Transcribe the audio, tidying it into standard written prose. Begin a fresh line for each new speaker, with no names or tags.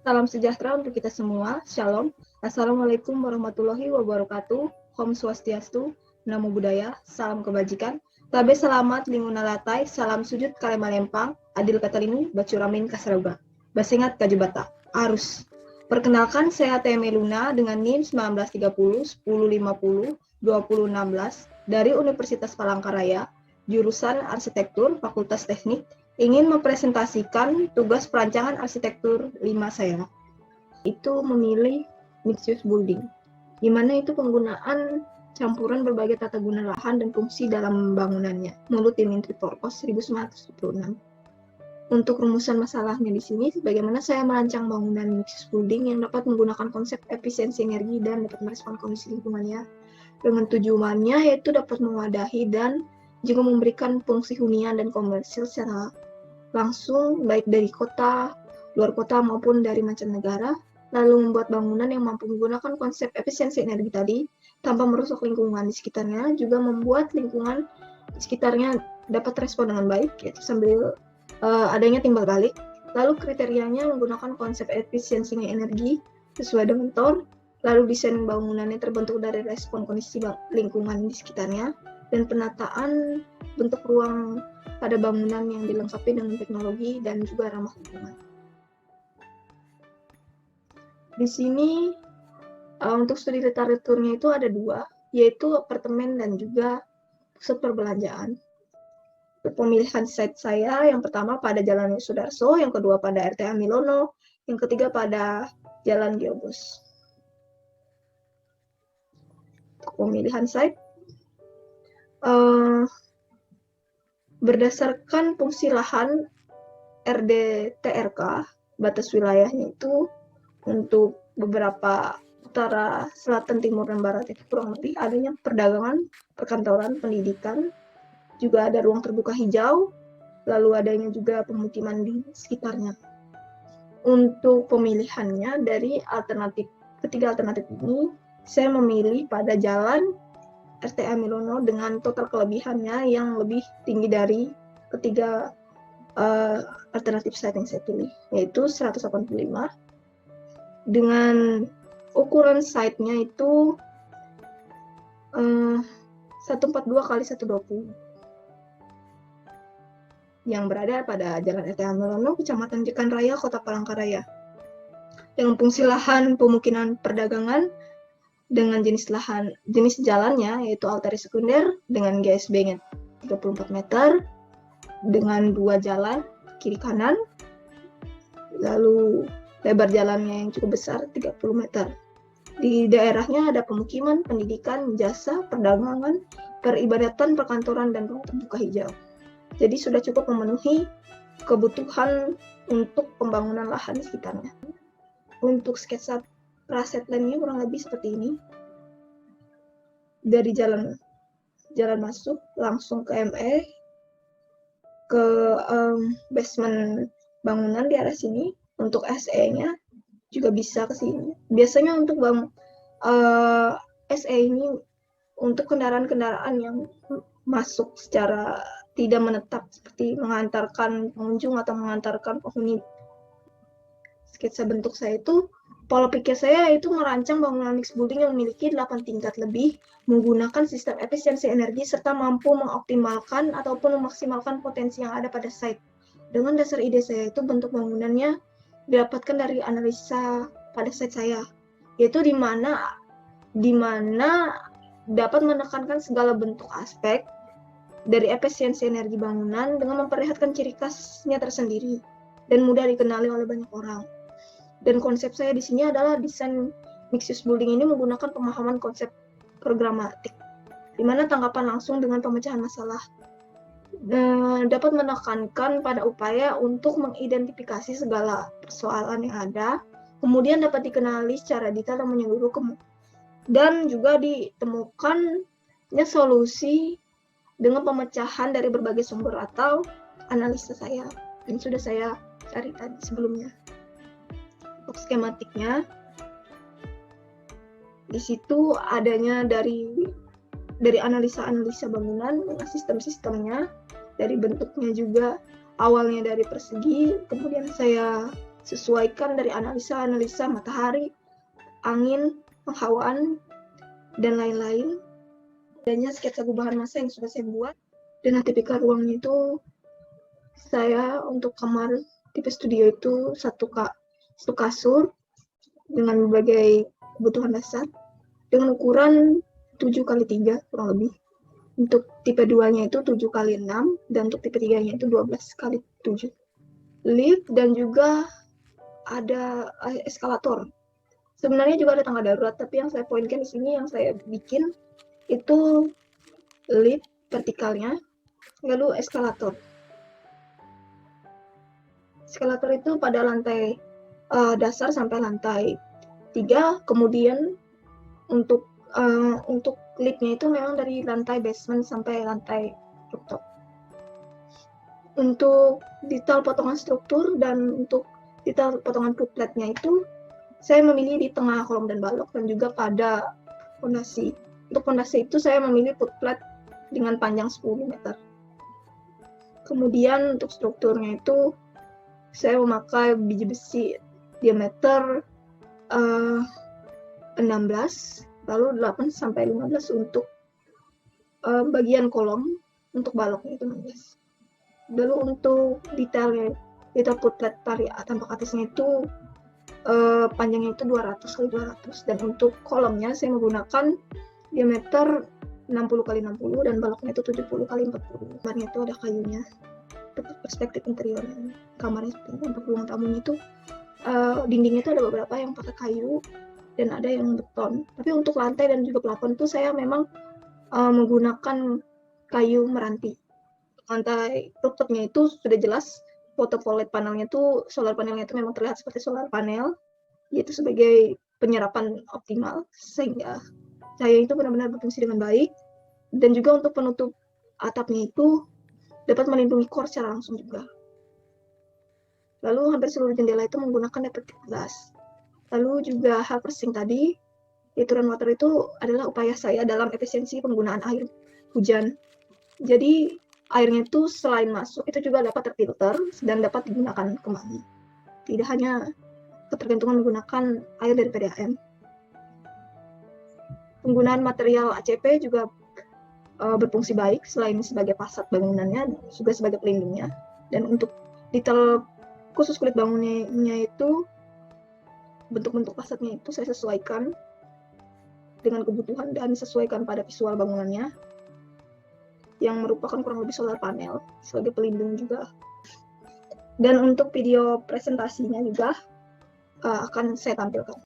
Salam sejahtera untuk kita semua. Shalom. Assalamualaikum warahmatullahi wabarakatuh. Om Swastiastu, Namo Buddhaya, salam kebajikan. Tabe selamat linguna latai, salam sujud kalema lempang, adil katalinu, bacuramin kasarauga. Basengat kajubata, arus. Perkenalkan, saya Teme Luna dengan NIM 1930 1050 2016 dari Universitas Palangkaraya, jurusan Arsitektur, Fakultas Teknik, ingin mempresentasikan tugas perancangan arsitektur 5 saya, itu memilih mixed use building, di mana itu penggunaan campuran berbagai tata guna lahan dan fungsi dalam bangunannya, menurut Dimitri Porkos 1976. Untuk rumusan masalahnya di sini, bagaimana saya merancang bangunan mixed use building yang dapat menggunakan konsep efisiensi energi dan dapat merespon kondisi lingkungannya, dengan tujuannya yaitu dapat mewadahi dan juga memberikan fungsi hunian dan komersil secara langsung baik dari kota, luar kota maupun dari mancanegara, lalu membuat bangunan yang mampu menggunakan konsep efisiensi energi tadi tanpa merusak lingkungan di sekitarnya, juga membuat lingkungan di sekitarnya dapat respon dengan baik, yaitu sambil adanya timbal balik. Lalu kriterianya menggunakan konsep efisiensi energi sesuai dengan TOR, lalu desain bangunannya terbentuk dari respon kondisi lingkungan di sekitarnya, dan penataan bentuk ruang pada bangunan yang dilengkapi dengan teknologi dan juga ramah lingkungan. Di sini untuk studi literaturnya itu ada dua, yaitu apartemen dan juga pusat perbelanjaan. Pemilihan site saya yang pertama pada Jalan Sudarso, yang kedua pada RTA Milono, yang ketiga pada Jalan Geobus. Pemilihan site berdasarkan fungsi lahan RDTRK, batas wilayahnya itu untuk beberapa utara, selatan, timur, dan barat itu kurang lebih adanya perdagangan, perkantoran, pendidikan, juga ada ruang terbuka hijau, lalu adanya juga pemukiman di sekitarnya. Untuk pemilihannya dari ketiga alternatif ini, saya memilih pada Jalan RTA Milono dengan total kelebihannya yang lebih tinggi dari ketiga alternatif site yang saya pilih, yaitu 185 dengan ukuran site-nya itu 142 kali 120 yang berada pada Jalan RTA Milono, Kecamatan Jekan Raya, Kota Palangkaraya, dengan fungsi lahan pemukiman perdagangan dengan jenis jalannya yaitu altari sekunder dengan GSB-nya 34 meter dengan dua jalan kiri kanan, lalu lebar jalannya yang cukup besar 30 meter. Di daerahnya ada pemukiman, pendidikan, jasa, perdagangan, peribadatan, perkantoran, dan ruang terbuka hijau. Jadi sudah cukup memenuhi kebutuhan untuk pembangunan lahan di sekitarnya. Untuk sketsa praset landnya kurang lebih seperti ini. Dari jalan masuk langsung ke ME, ke basement bangunan di arah sini. Untuk SE-nya juga bisa ke sini. Biasanya untuk SE ini untuk kendaraan-kendaraan yang masuk secara tidak menetap, seperti mengantarkan pengunjung atau mengantarkan penghuni. Sketsa bentuk saya itu, pola pikir saya itu merancang bangunan mixed building yang memiliki 8 tingkat lebih, menggunakan sistem efisiensi energi serta mampu mengoptimalkan ataupun memaksimalkan potensi yang ada pada site. Dengan dasar ide saya itu bentuk bangunannya didapatkan dari analisa pada site saya, yaitu di mana dapat menekankan segala bentuk aspek dari efisiensi energi bangunan dengan memperlihatkan ciri khasnya tersendiri dan mudah dikenali oleh banyak orang. Dan konsep saya di sini adalah desain mixed use building ini menggunakan pemahaman konsep programatik, di mana tanggapan langsung dengan pemecahan masalah dapat menekankan pada upaya untuk mengidentifikasi segala persoalan yang ada, kemudian dapat dikenali secara detail dan menyeluruh, dan juga ditemukannya solusi dengan pemecahan dari berbagai sumber atau analisa saya yang sudah saya cari tadi sebelumnya. Untuk skematiknya, di situ adanya dari analisa bangunan dengan sistem-sistemnya, dari bentuknya juga awalnya dari persegi, kemudian saya sesuaikan dari analisa matahari, angin, penghawaan, dan lain-lain. Adanya sketsa perubahan massa yang sudah saya buat, dan tipikal ruangnya itu saya untuk kamar tipe studio itu satu kasur dengan berbagai kebutuhan dasar dengan ukuran 7x3 kurang lebih. Untuk tipe 2-nya itu 7x6 dan untuk tipe 3-nya itu 12x7. Lift dan juga ada eskalator. Sebenarnya juga ada tangga darurat, tapi yang saya poinkan di sini, yang saya bikin itu lift vertikalnya, lalu eskalator. Eskalator itu pada lantai dasar sampai lantai 3, kemudian untuk liftnya itu memang dari lantai basement sampai lantai rooftop. Untuk detail potongan struktur dan untuk detail potongan footplate-nya itu saya memilih di tengah kolom dan balok dan juga pada fondasi. Untuk fondasi itu saya memilih footplate dengan panjang 10 meter. Kemudian untuk strukturnya itu saya memakai biji besi diameter 16, lalu 8 sampai 15 untuk bagian kolom, untuk baloknya itu 16. Lalu untuk detail footplate dari tampak atasnya itu panjangnya itu 200x200, dan untuk kolomnya saya menggunakan diameter 60x60 dan baloknya itu 70x40. Kamarnya itu ada kayunya. Untuk perspektif interior kamarnya seperti itu. Untuk ruang tamunya itu dindingnya itu ada beberapa yang pakai kayu dan ada yang beton. Tapi untuk lantai dan juga plafon itu saya memang menggunakan kayu meranti. Lantai rooftopnya itu sudah jelas foto POLED panelnya itu, solar panelnya itu memang terlihat seperti solar panel, yaitu sebagai penyerapan optimal sehingga cahaya itu benar-benar berfungsi dengan baik. Dan juga untuk penutup atapnya itu dapat melindungi core secara langsung juga. Lalu hampir seluruh jendela itu menggunakan reflective glass. Lalu juga hal persing tadi, yaitu rainwater itu adalah upaya saya dalam efisiensi penggunaan air hujan. Jadi airnya itu selain masuk itu juga dapat terfilter dan dapat digunakan kembali. Tidak hanya ketergantungan menggunakan air dari PDAM. Penggunaan material ACP juga berfungsi baik selain sebagai fasad bangunannya juga sebagai pelindungnya. Dan untuk detail khusus kulit bangunannya itu, bentuk-bentuk fasadnya itu saya sesuaikan dengan kebutuhan dan sesuaikan pada visual bangunannya yang merupakan kurang lebih solar panel sebagai pelindung juga. Dan untuk video presentasinya juga akan saya tampilkan.